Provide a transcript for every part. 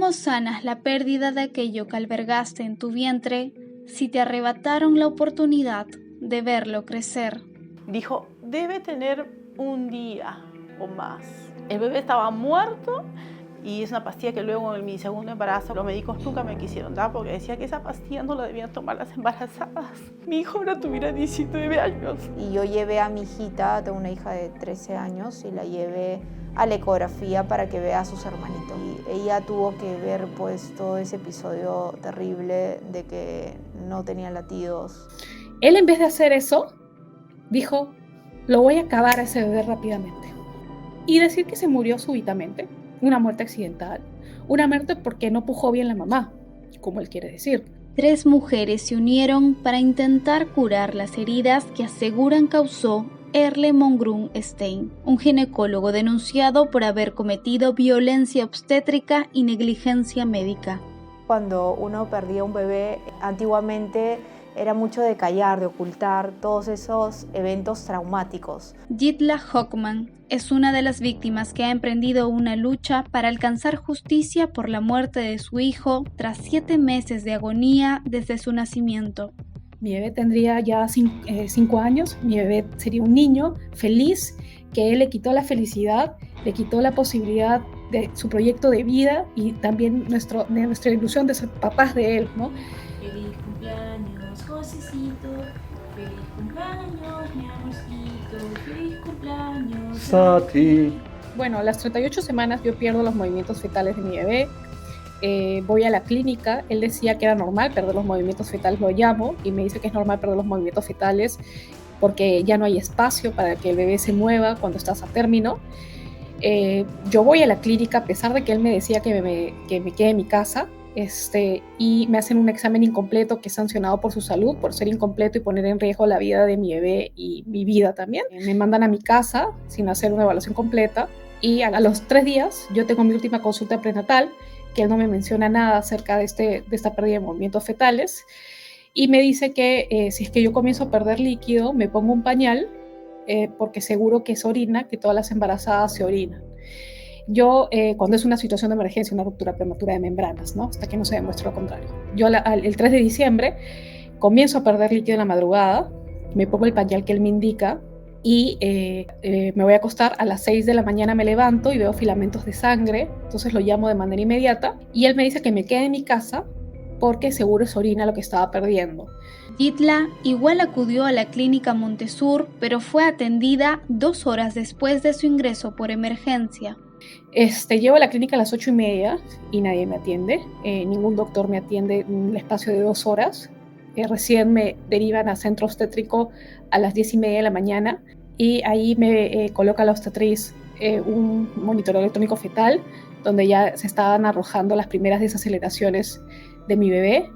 ¿Cómo sanas la pérdida de aquello que albergaste en tu vientre si te arrebataron la oportunidad de verlo crecer? Dijo, debe tener un día o más. El bebé estaba muerto y es una pastilla que luego en mi segundo embarazo los médicos nunca me quisieron dar porque decía que esa pastilla no la debían tomar las embarazadas. Mi hijo ahora tuviera 19 años. Y yo llevé a mi hijita, tengo una hija de 13 años, y la llevé a la ecografía para que vea a sus hermanitos. Y ella tuvo que ver pues todo ese episodio terrible de que no tenía latidos. Él, en vez de hacer eso, dijo, lo voy a acabar a ese bebé rápidamente. Y decir que se murió súbitamente, una muerte accidental, una muerte porque no pujó bien la mamá, como él quiere decir. 3 mujeres se unieron para intentar curar las heridas que aseguran causó Erle Mongrún Stein, un ginecólogo denunciado por haber cometido violencia obstétrica y negligencia médica. Cuando uno perdía un bebé, antiguamente era mucho de callar, de ocultar todos esos eventos traumáticos. Jitla Hockman es una de las víctimas que ha emprendido una lucha para alcanzar justicia por la muerte de su hijo tras 7 meses de agonía desde su nacimiento. Mi bebé tendría ya 5 años, mi bebé sería un niño feliz, que él le quitó la felicidad, le quitó la posibilidad de su proyecto de vida y también de nuestra ilusión de ser papás de él, ¿no? Feliz cumpleaños, Josecito, feliz cumpleaños, mi amorcito, feliz cumpleaños, Sati. Bueno, a las 38 semanas yo pierdo los movimientos fetales de mi bebé. Voy a la clínica, él decía que era normal perder los movimientos fetales, lo llamo y me dice que es normal perder los movimientos fetales porque ya no hay espacio para que el bebé se mueva cuando estás a término. Yo voy a la clínica a pesar de que él me decía que me quede en mi casa, y me hacen un examen incompleto que es sancionado por su salud, por ser incompleto y poner en riesgo la vida de mi bebé y mi vida también. Me mandan a mi casa sin hacer una evaluación completa y a los 3 días yo tengo mi última consulta prenatal, que él no me menciona nada acerca de esta pérdida de movimientos fetales y me dice que si es que yo comienzo a perder líquido me pongo un pañal porque seguro que es orina, que todas las embarazadas se orinan. Yo, cuando es una situación de emergencia, una ruptura prematura de membranas, ¿no? Hasta que no se demuestre lo contrario. Yo el 3 de diciembre comienzo a perder líquido en la madrugada, me pongo el pañal que él me indica y me voy a acostar. A las 6 de la mañana me levanto y veo filamentos de sangre, entonces lo llamo de manera inmediata y él me dice que me quede en mi casa porque seguro es orina lo que estaba perdiendo. Jitla igual acudió a la clínica Montesur, pero fue atendida 2 horas después de su ingreso por emergencia. Llego a la clínica a las 8:30 y nadie me atiende, ningún doctor me atiende en el espacio de 2 horas. Recién me derivan a centro obstétrico a las 10:30 de la mañana y ahí me coloca la obstetriz un monitoreo electrónico fetal donde ya se estaban arrojando las primeras desaceleraciones de mi bebé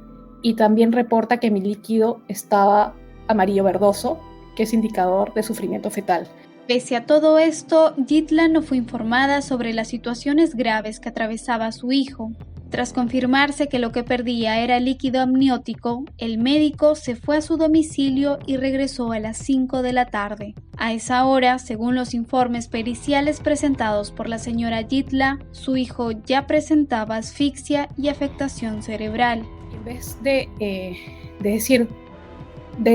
y también reporta que mi líquido estaba amarillo verdoso, que es indicador de sufrimiento fetal. Pese a todo esto, Jitla no fue informada sobre las situaciones graves que atravesaba su hijo. Tras confirmarse que lo que perdía era líquido amniótico, el médico se fue a su domicilio y regresó a las 5 de la tarde. A esa hora, según los informes periciales presentados por la señora Jitla, su hijo ya presentaba asfixia y afectación cerebral. En vez de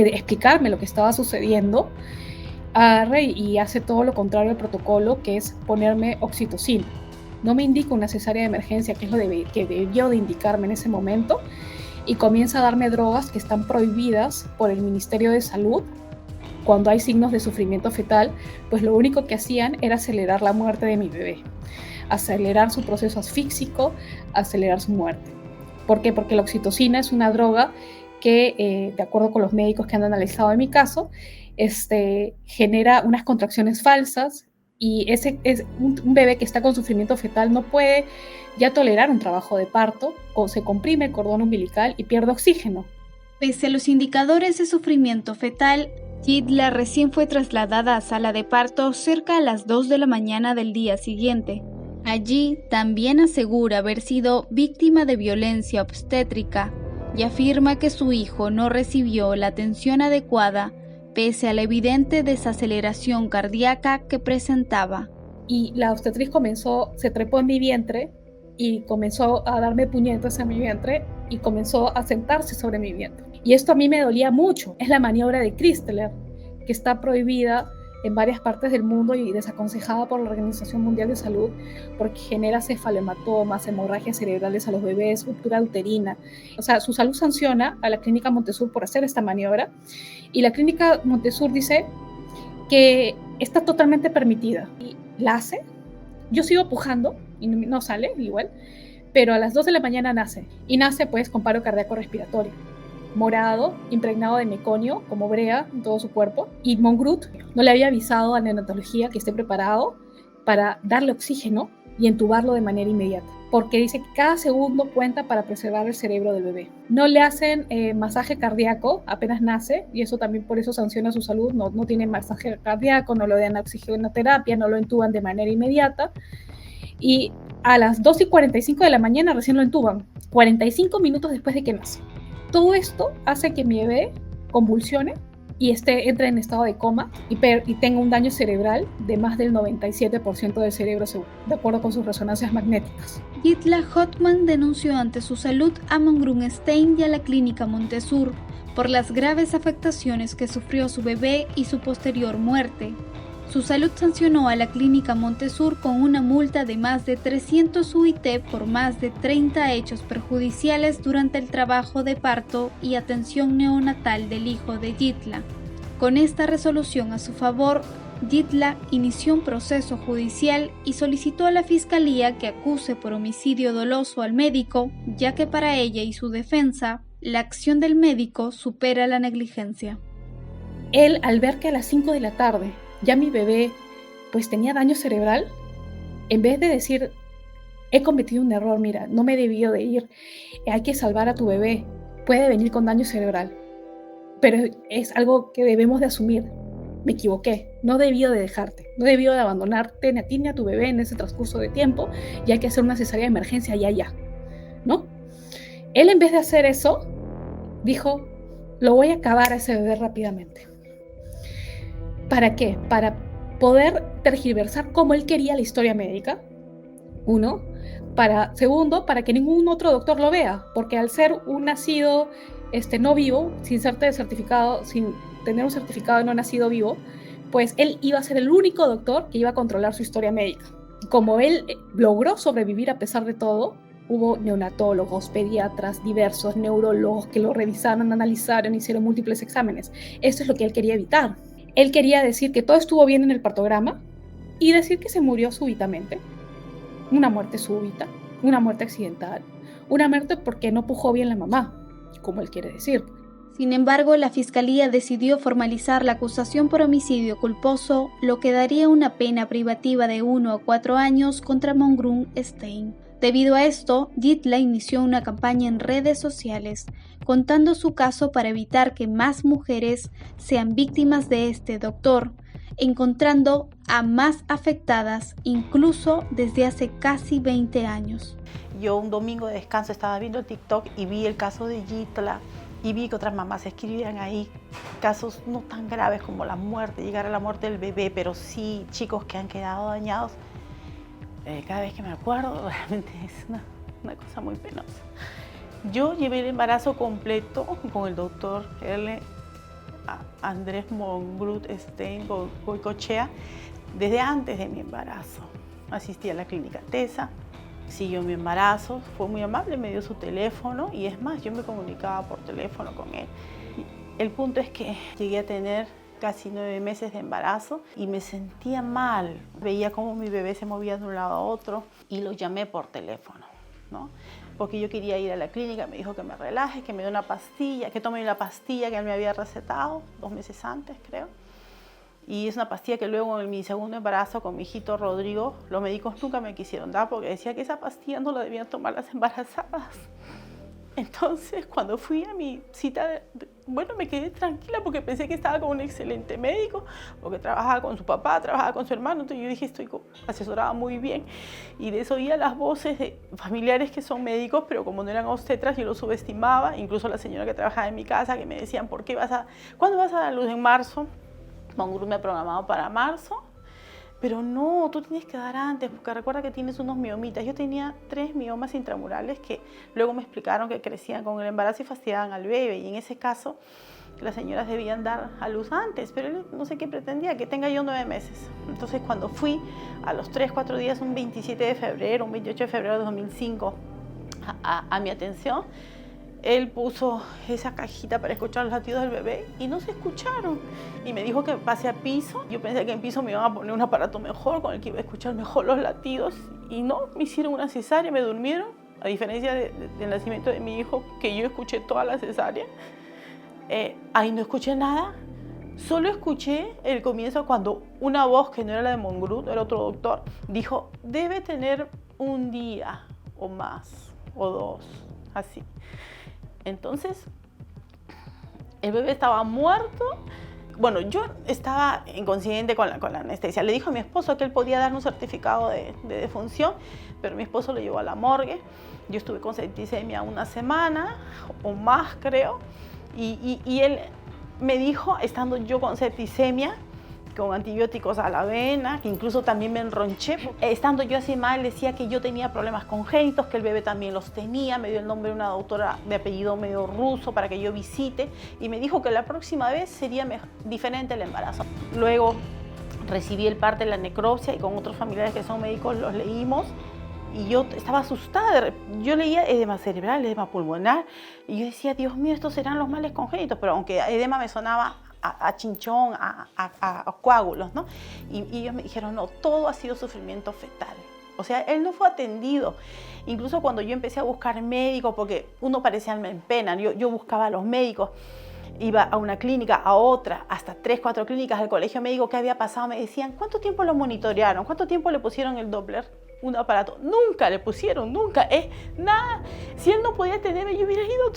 explicarme lo que estaba sucediendo, agarra y hace todo lo contrario al protocolo, que es ponerme oxitocina. No me indica una cesárea de emergencia, que es lo que debió de indicarme en ese momento, y comienza a darme drogas que están prohibidas por el Ministerio de Salud. Cuando hay signos de sufrimiento fetal, pues lo único que hacían era acelerar la muerte de mi bebé, acelerar su proceso asfíxico, acelerar su muerte. ¿Por qué? Porque la oxitocina es una droga que, de acuerdo con los médicos que han analizado en mi caso, genera unas contracciones falsas y un bebé que está con sufrimiento fetal no puede ya tolerar un trabajo de parto, se comprime el cordón umbilical y pierde oxígeno. Pese a los indicadores de sufrimiento fetal, Jitla recién fue trasladada a sala de parto cerca a las 2 de la mañana del día siguiente. Allí también asegura haber sido víctima de violencia obstétrica y afirma que su hijo no recibió la atención adecuada pese a la evidente desaceleración cardíaca que presentaba. Y la obstetriz se trepó en mi vientre y comenzó a darme puñetas en mi vientre y comenzó a sentarse sobre mi vientre. Y esto a mí me dolía mucho. Es la maniobra de Christler, que está prohibida en varias partes del mundo y desaconsejada por la Organización Mundial de Salud porque genera cefalomatomas, hemorragias cerebrales a los bebés, ruptura uterina. O sea, su salud sanciona a la Clínica Montesur por hacer esta maniobra y la Clínica Montesur dice que está totalmente permitida y la hace. Yo sigo pujando y no sale igual, pero a las 2 de la mañana nace y nace pues con paro cardíaco respiratorio. Morado, impregnado de meconio, como brea en todo su cuerpo. Y Mongrut no le había avisado a neonatología que esté preparado para darle oxígeno y entubarlo de manera inmediata, porque dice que cada segundo cuenta para preservar el cerebro del bebé. No le hacen masaje cardíaco apenas nace, y eso también por eso sanciona su salud. No tiene masaje cardíaco, no lo dan oxigenoterapia, no lo entuban de manera inmediata. Y a las 2:45 de la mañana recién lo entuban, 45 minutos después de que nace. Todo esto hace que mi bebé convulsione y entre en estado de coma y tenga un daño cerebral de más del 97% del cerebro, de acuerdo con sus resonancias magnéticas. Gitla Hotman denunció ante su salud a Mongrun Stein y a la Clínica Montesur por las graves afectaciones que sufrió su bebé y su posterior muerte. Su salud sancionó a la Clínica Montesur con una multa de más de 300 UIT por más de 30 hechos perjudiciales durante el trabajo de parto y atención neonatal del hijo de Gitla. Con esta resolución a su favor, Gitla inició un proceso judicial y solicitó a la Fiscalía que acuse por homicidio doloso al médico, ya que para ella y su defensa, la acción del médico supera la negligencia. Él, al ver que a las 5 de la tarde ya mi bebé pues tenía daño cerebral, en vez de decir, he cometido un error, mira, no me debió de ir, hay que salvar a tu bebé, puede venir con daño cerebral, pero es algo que debemos de asumir, me equivoqué, no debió de dejarte, no debió de abandonarte ni a ti ni a tu bebé en ese transcurso de tiempo y hay que hacer una cesárea de emergencia ya, ¿no? Él, en vez de hacer eso, dijo, lo voy a acabar a ese bebé rápidamente. ¿Para qué? Para poder tergiversar como él quería la historia médica, uno. Segundo, para que ningún otro doctor lo vea, porque al ser un nacido no vivo, sin tener un certificado de no nacido vivo, pues él iba a ser el único doctor que iba a controlar su historia médica. Como él logró sobrevivir a pesar de todo, hubo neonatólogos, pediatras, diversos neurólogos que lo revisaron, analizaron, hicieron múltiples exámenes. Esto es lo que él quería evitar. Él quería decir que todo estuvo bien en el partograma y decir que se murió súbitamente. Una muerte súbita, una muerte accidental, una muerte porque no pujó bien la mamá, como él quiere decir. Sin embargo, la Fiscalía decidió formalizar la acusación por homicidio culposo, lo que daría una pena privativa de 1 a 4 años contra Mongrun Stein. Debido a esto, Gitla inició una campaña en redes sociales, contando su caso para evitar que más mujeres sean víctimas de este doctor, encontrando a más afectadas incluso desde hace casi 20 años. Yo un domingo de descanso estaba viendo TikTok y vi el caso de Gitla y vi que otras mamás escribían ahí casos no tan graves como la muerte, llegar a la muerte del bebé, pero sí chicos que han quedado dañados. Cada vez que me acuerdo, realmente es una cosa muy penosa. Yo llevé el embarazo completo con el doctor Andrés Mongrut Stein Goicoechea desde antes de mi embarazo. Asistí a la clínica TESA, siguió mi embarazo, fue muy amable, me dio su teléfono y es más, yo me comunicaba por teléfono con él. El punto es que llegué a tener casi 9 meses de embarazo y me sentía mal. Veía cómo mi bebé se movía de un lado a otro y lo llamé por teléfono, ¿no? Porque yo quería ir a la clínica, me dijo que me relaje, que me dé una pastilla, que tome la pastilla que él me había recetado 2 meses antes, creo. Y es una pastilla que luego en mi segundo embarazo con mi hijito Rodrigo, los médicos nunca me quisieron dar porque decía que esa pastilla no la debían tomar las embarazadas. Entonces, cuando fui a mi cita, bueno, me quedé tranquila porque pensé que estaba con un excelente médico, porque trabajaba con su papá, trabajaba con su hermano, entonces yo dije, estoy asesorada muy bien. Y de eso oía las voces de familiares que son médicos, pero como no eran obstetras, yo los subestimaba, incluso la señora que trabajaba en mi casa, que me decían, ¿cuándo vas a dar luz? En marzo. Mongrut me ha programado para marzo. pero no, tú tienes que dar antes, porque recuerda que tienes unos miomitas. Yo tenía 3 miomas intramurales que luego me explicaron que crecían con el embarazo y fastidiaban al bebé, y en ese caso las señoras debían dar a luz antes, pero él no sé qué pretendía, que tenga yo 9 meses. Entonces cuando fui a los 3, 4 días, un 27 de febrero, un 28 de febrero de 2005, a mi atención, él puso esa cajita para escuchar los latidos del bebé y no se escucharon. Y me dijo que pase a piso. Yo pensé que en piso me iban a poner un aparato mejor con el que iba a escuchar mejor los latidos. Y no, me hicieron una cesárea, me durmieron. A diferencia del nacimiento de mi hijo, que yo escuché toda la cesárea. Ahí no escuché nada. Solo escuché el comienzo cuando una voz que no era la de Mongrut, era otro doctor, dijo, debe tener un día o más, o 2, así. Entonces, el bebé estaba muerto. Bueno, yo estaba inconsciente con la anestesia. Le dijo a mi esposo que él podía darme un certificado de defunción, pero mi esposo lo llevó a la morgue. Yo estuve con septicemia una semana o más, creo. Y él me dijo, estando yo con septicemia, con antibióticos a la avena, que incluso también me enronché. Estando yo así mal, decía que yo tenía problemas congénitos, que el bebé también los tenía. Me dio el nombre de una doctora de apellido medio ruso para que yo visite y me dijo que la próxima vez sería diferente el embarazo. Luego recibí el parte de la necropsia y con otros familiares que son médicos los leímos y yo estaba asustada. Yo leía edema cerebral, edema pulmonar y yo decía, Dios mío, estos serán los males congénitos, pero aunque edema me sonaba a chinchón, a coágulos, ¿no? Y ellos me dijeron, no, todo ha sido sufrimiento fetal. O sea, él no fue atendido. Incluso cuando yo empecé a buscar médicos, porque uno parecía alma en pena, yo buscaba a los médicos, iba a una clínica, a otra, hasta 3, 4 clínicas del colegio médico. ¿Qué había pasado? Me decían, ¿cuánto tiempo lo monitorearon? ¿Cuánto tiempo le pusieron el Doppler? Un aparato. Nunca le pusieron, nunca. Nada. Si él no podía tenerme, yo hubiera ido a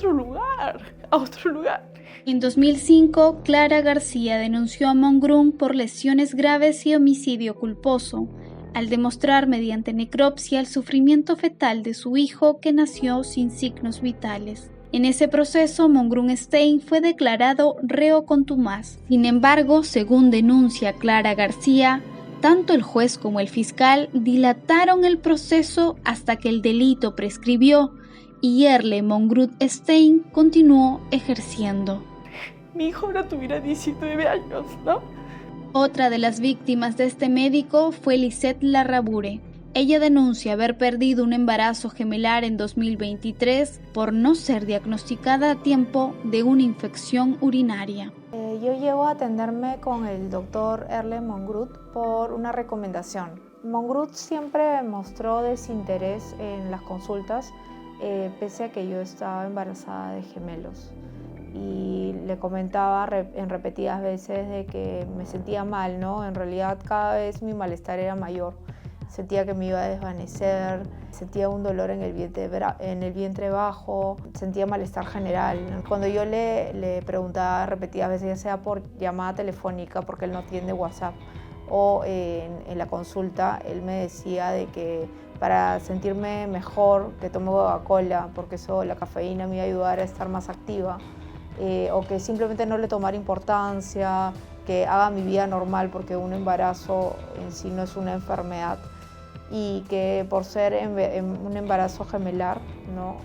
otro lugar. En 2005, Clara García denunció a Mongrut por lesiones graves y homicidio culposo, al demostrar mediante necropsia el sufrimiento fetal de su hijo que nació sin signos vitales. En ese proceso, Mongrut Stein fue declarado reo contumaz. Sin embargo, según denuncia Clara García, tanto el juez como el fiscal dilataron el proceso hasta que el delito prescribió y Erle Mongrut Stein continuó ejerciendo. Mi hijo ahora tuviera 19 años, ¿no? Otra de las víctimas de este médico fue Lisette Larrabure. Ella denuncia haber perdido un embarazo gemelar en 2023 por no ser diagnosticada a tiempo de una infección urinaria. Yo llego a atenderme con el doctor Erle Mongrut por una recomendación. Mongrut siempre mostró desinterés en las consultas, pese a que yo estaba embarazada de gemelos. Y le comentaba en repetidas veces de que me sentía mal, ¿no? En realidad cada vez mi malestar era mayor. Sentía que me iba a desvanecer, sentía un dolor en el vientre bajo, sentía malestar general. Cuando yo le preguntaba repetidas veces, ya sea por llamada telefónica, porque él no tiene WhatsApp, o en la consulta, él me decía de que para sentirme mejor, que tome Coca-Cola, porque eso, la cafeína me iba a ayudar a estar más activa. O que simplemente no le tomara importancia, que haga mi vida normal porque un embarazo en sí no es una enfermedad y que por ser un embarazo gemelar, ¿no?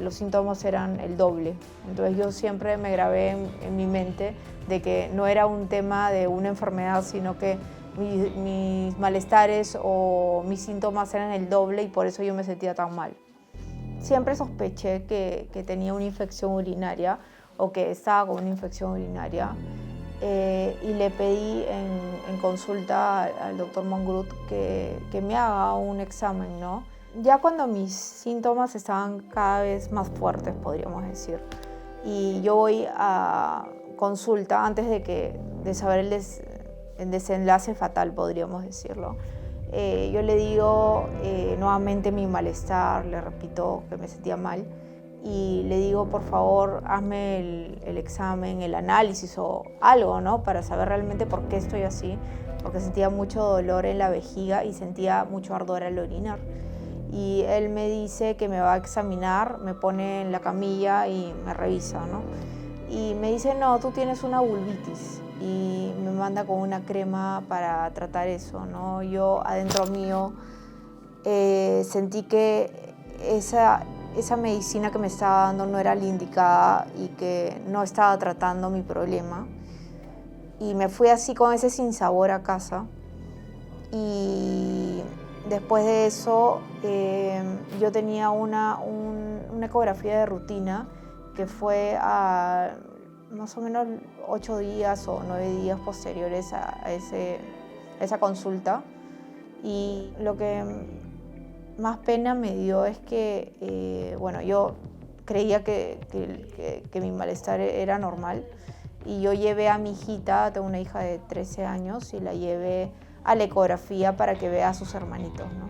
Los síntomas eran el doble. Entonces yo siempre me grabé en mi mente de que no era un tema de una enfermedad, sino que mis malestares o mis síntomas eran el doble y por eso yo me sentía tan mal. Siempre sospeché que tenía una infección urinaria o que estaba con una infección urinaria y le pedí en consulta al doctor Mongrut que me haga un examen, ¿no? Ya cuando mis síntomas estaban cada vez más fuertes, podríamos decir, y yo voy a consulta antes de saber el desenlace fatal, podríamos decirlo. Yo le digo nuevamente mi malestar, le repito que me sentía mal y le digo, por favor, hazme el examen, el análisis o algo, ¿no? Para saber realmente por qué estoy así, porque sentía mucho dolor en la vejiga y sentía mucho ardor al orinar. Y él me dice que me va a examinar, me pone en la camilla y me revisa, ¿no? Y me dice, no, tú tienes una vulvitis. y me manda con una crema para tratar eso, ¿no? Yo adentro mío sentí que esa medicina que me estaba dando no era la indicada y que no estaba tratando mi problema. Y me fui así con ese sinsabor a casa. Y después de eso yo tenía una ecografía de rutina que fue a más o menos 8 días o 9 días posteriores a esa consulta. Y lo que más pena me dio es que, bueno, yo creía que mi malestar era normal y yo llevé a mi hijita, tengo una hija de 13 años, y la llevé a la ecografía para que vea a sus hermanitos, ¿no?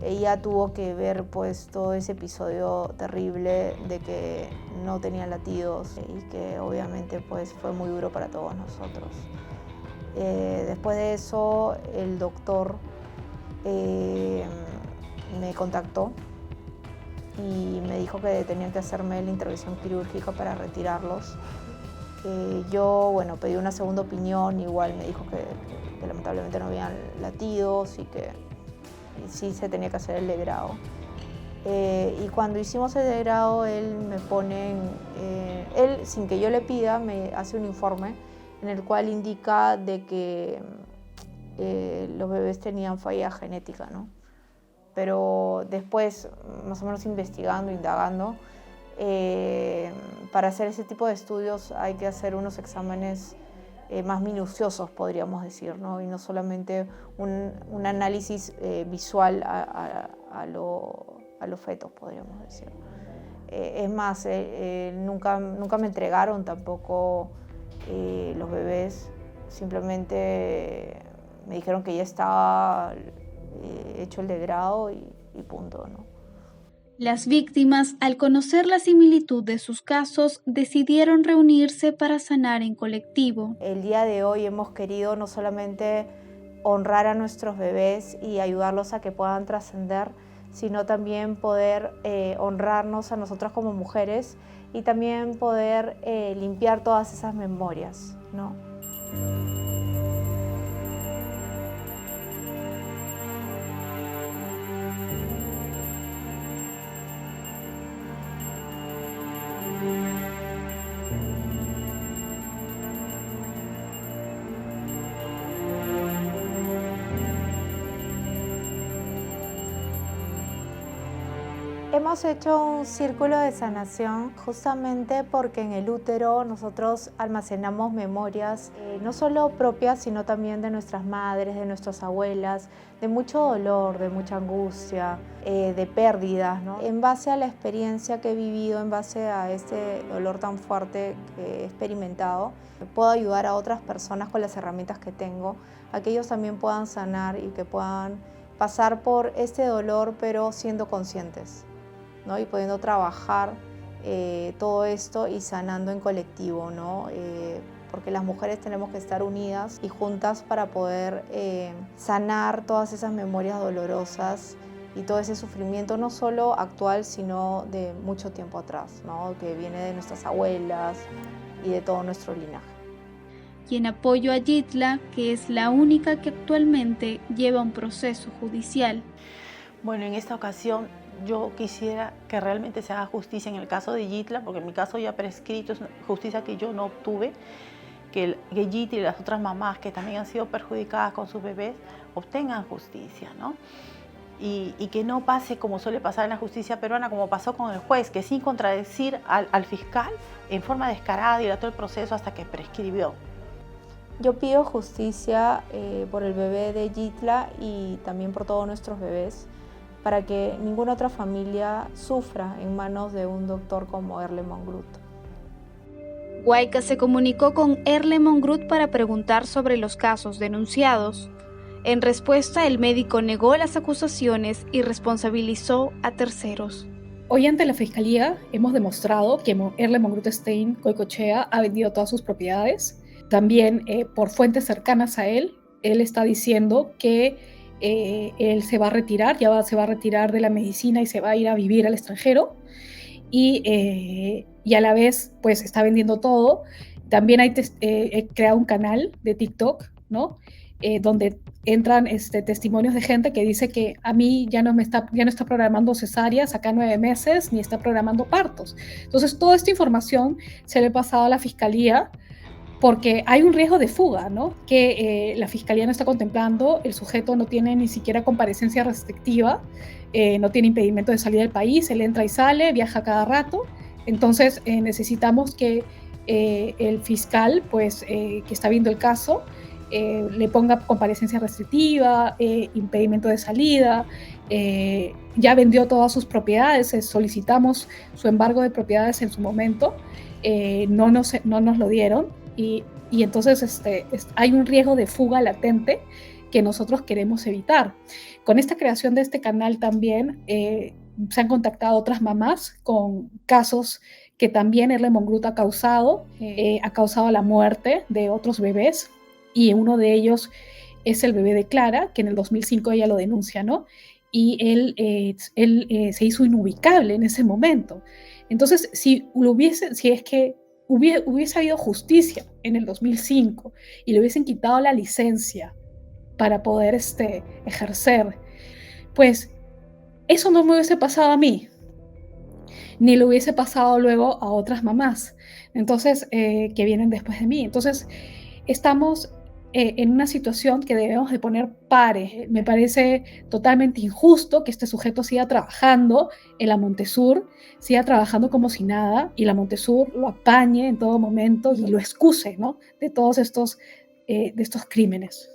Ella tuvo que ver pues todo ese episodio terrible de que no tenía latidos y que obviamente pues fue muy duro para todos nosotros. Después de eso el doctor me contactó y me dijo que tenían que hacerme la intervención quirúrgica para retirarlos. Yo, bueno, pedí una segunda opinión, igual me dijo que lamentablemente no habían latidos y que sí se tenía que hacer el degrado. Y cuando hicimos el degrado, él me pone, él sin que yo le pida, me hace un informe en el cual indica de que los bebés tenían falla genética, ¿no? Pero después, más o menos investigando, indagando, para hacer ese tipo de estudios hay que hacer unos exámenes más minuciosos, podríamos decir, ¿no? Y no solamente un análisis visual a los fetos, podríamos decir. Es más, nunca me entregaron tampoco los bebés, simplemente me dijeron que ya estaba hecho el degrado y punto, ¿no? Las víctimas, al conocer la similitud de sus casos, decidieron reunirse para sanar en colectivo. El día de hoy hemos querido no solamente honrar a nuestros bebés y ayudarlos a que puedan trascender, sino también poder honrarnos a nosotras como mujeres y también poder limpiar todas esas memorias, ¿no? Hemos hecho un círculo de sanación justamente porque en el útero nosotros almacenamos memorias no solo propias, sino también de nuestras madres, de nuestras abuelas, de mucho dolor, de mucha angustia, de pérdidas, ¿no? En base a la experiencia que he vivido, en base a este dolor tan fuerte que he experimentado, puedo ayudar a otras personas con las herramientas que tengo, a que ellos también puedan sanar y que puedan pasar por este dolor, pero siendo conscientes, ¿no? Y pudiendo trabajar todo esto y sanando en colectivo, ¿no? Porque las mujeres tenemos que estar unidas y juntas para poder sanar todas esas memorias dolorosas y todo ese sufrimiento, no solo actual, sino de mucho tiempo atrás, ¿no? Que viene de nuestras abuelas y de todo nuestro linaje. Y en apoyo a Yitla, que es la única que actualmente lleva un proceso judicial. Bueno, en esta ocasión yo quisiera que realmente se haga justicia en el caso de Yitla, porque en mi caso ya prescrito, es una justicia que yo no obtuve, que Yitla y las otras mamás que también han sido perjudicadas con sus bebés obtengan justicia, ¿no? Y que no pase como suele pasar en la justicia peruana, como pasó con el juez, que sin contradecir al fiscal, en forma descarada dilató el proceso hasta que prescribió. Yo pido justicia por el bebé de Yitla y también por todos nuestros bebés, para que ninguna otra familia sufra en manos de un doctor como Erle Mongrut. Huayca se comunicó con Erle Mongrut para preguntar sobre los casos denunciados. En respuesta, el médico negó las acusaciones y responsabilizó a terceros. Hoy ante la Fiscalía hemos demostrado que Erle Mongrut Stein Goicoechea ha vendido todas sus propiedades. También por fuentes cercanas a él está diciendo que él se va a retirar, se va a retirar de la medicina y se va a ir a vivir al extranjero y a la vez pues está vendiendo todo. También he creado un canal de TikTok, ¿no? Donde entran testimonios de gente que dice que a mí ya no está programando cesáreas acá 9 meses, ni está programando partos. Entonces, toda esta información se le ha pasado a la fiscalía porque hay un riesgo de fuga, ¿no? Que la fiscalía no está contemplando, el sujeto no tiene ni siquiera comparecencia restrictiva, no tiene impedimento de salir del país, él entra y sale, viaja cada rato. Entonces, necesitamos que el fiscal, pues, que está viendo el caso, le ponga comparecencia restrictiva, impedimento de salida, ya vendió todas sus propiedades, solicitamos su embargo de propiedades en su momento, no nos lo dieron y entonces hay un riesgo de fuga latente que nosotros queremos evitar. Con esta creación de este canal también se han contactado otras mamás con casos que también el Lemon Group ha causado la muerte de otros bebés, y uno de ellos es el bebé de Clara, que en el 2005 ella lo denuncia, ¿no? Y él se hizo inubicable en ese momento. Entonces, si es que hubiese habido justicia en el 2005 y le hubiesen quitado la licencia para poder ejercer, pues eso no me hubiese pasado a mí, ni le hubiese pasado luego a otras mamás, entonces, que vienen después de mí. Entonces, estamos en una situación que debemos de poner pares. Me parece totalmente injusto que este sujeto siga trabajando en la Montesur, siga trabajando como si nada, y la Montesur lo apañe en todo momento y lo excuse, ¿no?, de todos estos crímenes.